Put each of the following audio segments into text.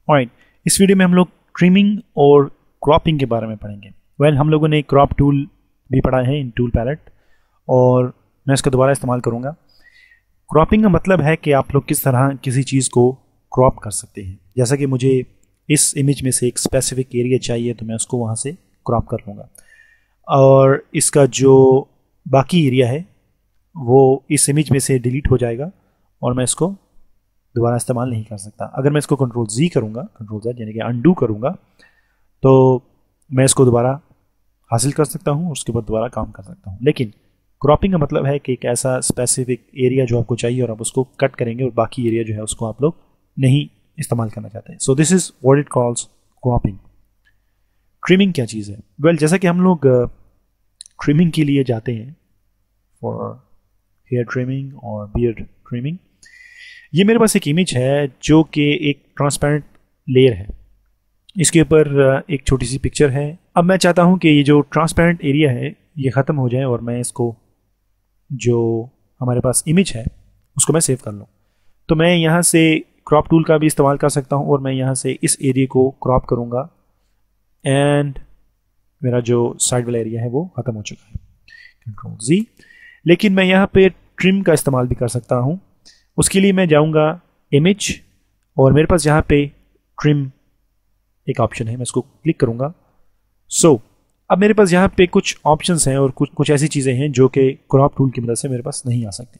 Alright, इस video में हम लोग ट्रिमिंग और क्रॉपिंग के बारे में पढ़ेंगे। हम लोगों ने क्रॉप टूल भी पढ़ा है इन टूल पैलेट और मैं इसका दोबारा इस्तेमाल करूँगा। क्रॉपिंग का मतलब है कि आप लोग किस तरह किसी चीज़ को क्रॉप कर सकते हैं। जैसा कि मुझे इस इमेज में से एक स्पेसिफिक एरिया चाहिए तो मैं उसको वहाँ से क्रॉप कर लूँगा और इसका जो बाकी एरिया है वो इस इमेज में से डिलीट हो जाएगा और मैं इसको दोबारा इस्तेमाल नहीं कर सकता। अगर मैं इसको कंट्रोल Z करूँगा, कंट्रोल Z यानी कि अनडू करूँगा, तो मैं इसको दोबारा हासिल कर सकता हूँ, उसके बाद दोबारा काम कर सकता हूँ। लेकिन क्रॉपिंग का मतलब है कि एक ऐसा स्पेसिफिक एरिया जो आपको चाहिए और आप उसको कट करेंगे और बाकी एरिया जो है उसको आप लोग नहीं इस्तेमाल करना चाहते हैं। So this is what it calls cropping. Trimming क्या चीज़ है? जैसा कि हम लोग ट्रिमिंग के लिए जाते हैं फॉर हेयर ट्रिमिंग और बियर्ड ट्रिमिंग। ये मेरे पास एक इमेज है जो कि एक ट्रांसपेरेंट लेयर है, इसके ऊपर एक छोटी सी पिक्चर है। अब मैं चाहता हूँ कि ये जो ट्रांसपेरेंट एरिया है ये ख़त्म हो जाए और मैं इसको जो हमारे पास इमेज है उसको मैं सेव कर लूँ। तो मैं यहाँ से क्रॉप टूल का भी इस्तेमाल कर सकता हूँ और मैं यहाँ से इस एरिया को क्रॉप करूँगा एंड मेरा जो साइड वाला एरिया है वो ख़त्म हो चुका है, कंट्रोल Z। लेकिन मैं यहाँ पे ट्रिम का इस्तेमाल भी कर सकता हूँ। उसके लिए मैं जाऊँगा इमेज और मेरे पास यहाँ पे ट्रिम एक ऑप्शन है, मैं इसको क्लिक करूँगा। अब मेरे पास यहाँ पे कुछ ऑप्शंस हैं और कुछ ऐसी चीज़ें हैं जो कि क्रॉप टूल की मदद से मेरे पास नहीं आ सकती।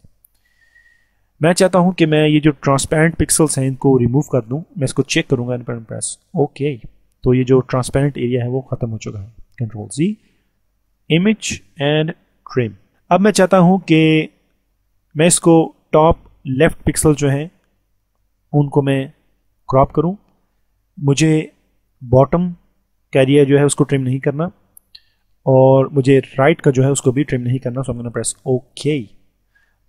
मैं चाहता हूँ कि मैं ये जो ट्रांसपेरेंट पिक्सल्स हैं इनको रिमूव कर दूँ। मैं इसको चेक करूँगा एंड प्रेस ओके, तो ये जो ट्रांसपेरेंट एरिया है वो ख़त्म हो चुका है, control Z, image and trim. अब मैं चाहता हूँ कि मैं इसको टॉप लेफ्ट पिक्सल जो हैं उनको मैं क्रॉप करूँ। मुझे बॉटम का एरिया जो है उसको ट्रिम नहीं करना और मुझे राइट का जो है उसको भी ट्रिम नहीं करना। So I am gonna press okay.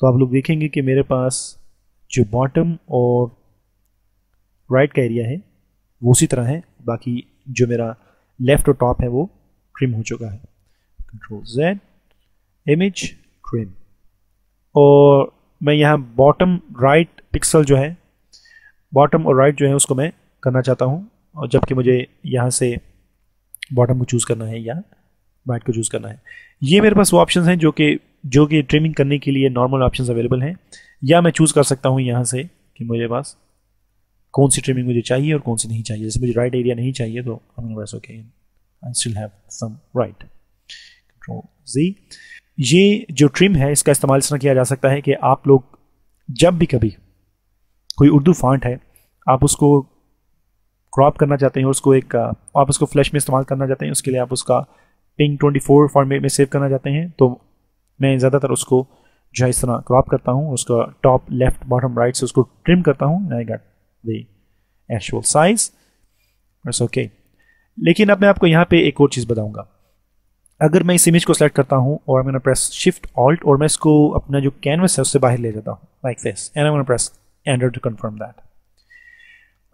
तो आप लोग देखेंगे कि मेरे पास जो बॉटम और राइट का एरिया है वो उसी तरह है, बाकी जो मेरा लेफ्ट और टॉप है वो ट्रिम हो चुका है, कंट्रोल Z, इमेज, ट्रिम। और मैं यहाँ बॉटम राइट पिक्सल जो है, बॉटम और राइट जो है उसको मैं करना चाहता हूँ, और जबकि मुझे यहाँ से बॉटम को चूज़ करना है या राइट को चूज़ करना है। ये मेरे पास वो ऑप्शंस हैं जो कि ट्रिमिंग करने के लिए नॉर्मल ऑप्शंस अवेलेबल हैं, या मैं चूज़ कर सकता हूँ यहाँ से कि मुझे पास कौन सी ट्रिमिंग मुझे चाहिए और कौन सी नहीं चाहिए। जैसे मुझे राइट एरिया नहीं चाहिए तो okay, I still have some right, control Z। ये जो ट्रिम है इसका इस्तेमाल इस तरह किया जा सकता है कि आप लोग जब भी कभी कोई उर्दू फॉन्ट है आप उसको क्रॉप करना चाहते हैं, उसको आप उसको फ्लैश में इस्तेमाल करना चाहते हैं, उसके लिए आप उसका पिंग 24 फॉर्मेट में सेव करना चाहते हैं, तो मैं ज़्यादातर उसको जो है इस तरह क्रॉप करता हूँ, उसका टॉप लेफ्ट बॉटम राइट से उसको ट्रिम करता हूँ, I get the actual size, it's okay. लेकिन अब मैं आपको यहाँ पे एक और चीज़ बताऊँगा। अगर मैं इस इमेज को सेलेक्ट करता हूँ और मैं प्रेस शिफ्ट ऑल्ट और मैं इसको अपना जो कैनवस है उससे बाहर ले जाता हूँ like this and I gonna press enter to confirm that.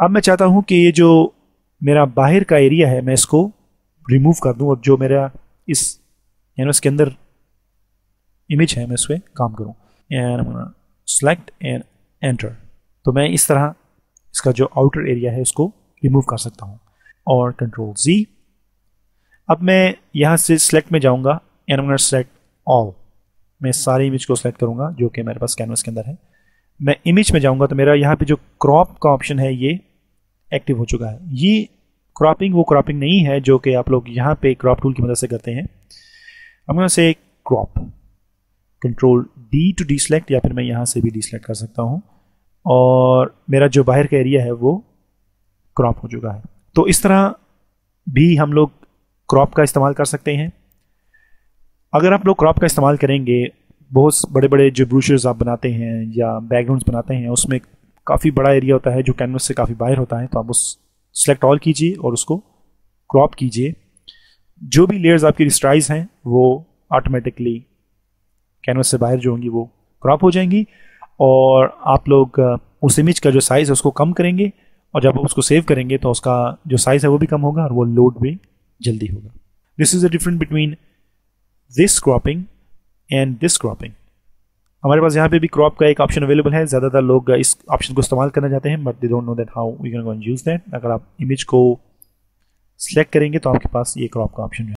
अब मैं चाहता हूँ कि ये जो मेरा बाहर का एरिया है मैं इसको रिमूव कर दूँ और जो मेरा इस कैनवस के अंदर इमेज है मैं उस पर काम करूँ एंड सेलेक्ट एंड एंटर। तो मैं इस तरह इसका जो आउटर एरिया है उसको रिमूव कर सकता हूँ और कंट्रोल Z। अब मैं यहाँ से सेलेक्ट में जाऊँगा and I am gonna select all. मैं सारी इमेज को सेलेक्ट करूँगा जो कि मेरे पास कैनवस के अंदर है। मैं इमेज में जाऊँगा तो मेरा यहाँ पे जो क्रॉप का ऑप्शन है ये एक्टिव हो चुका है। ये क्रॉपिंग वो क्रॉपिंग नहीं है जो कि आप लोग यहाँ पे क्रॉप टूल की मदद से करते हैं। I am gonna say crop, control D to deselect, या फिर मैं यहाँ से भी डीसेलेक्ट कर सकता हूँ और मेरा जो बाहर का एरिया है वो क्रॉप हो चुका है। तो इस तरह भी हम लोग क्रॉप का इस्तेमाल कर सकते हैं। अगर आप लोग क्रॉप का इस्तेमाल करेंगे, बहुत बड़े बड़े जो ब्रूशर्स आप बनाते हैं या बैकग्राउंड्स बनाते हैं उसमें काफ़ी बड़ा एरिया होता है जो कैनवस से काफ़ी बाहर होता है, तो आप उस सेलेक्ट ऑल कीजिए और उसको क्रॉप कीजिए। जो भी लेयर्स आपकी रिस्ट्राइज हैं वो ऑटोमेटिकली कैनवस से बाहर जो होंगी वो क्रॉप हो जाएंगी और आप लोग उस इमेज का जो साइज़ है उसको कम करेंगे और जब आप उसको सेव करेंगे तो उसका जो साइज़ है वो भी कम होगा और वो लोड भी जल्दी होगा। This is the difference between this cropping and this cropping. हमारे पास यहाँ पे भी क्रॉप का एक ऑप्शन अवेलेबल है। ज़्यादातर लोग इस ऑप्शन को इस्तेमाल करना चाहते हैं but they don't know that how we can use that. अगर आप इमेज को सिलेक्ट करेंगे तो आपके पास ये क्रॉप का ऑप्शन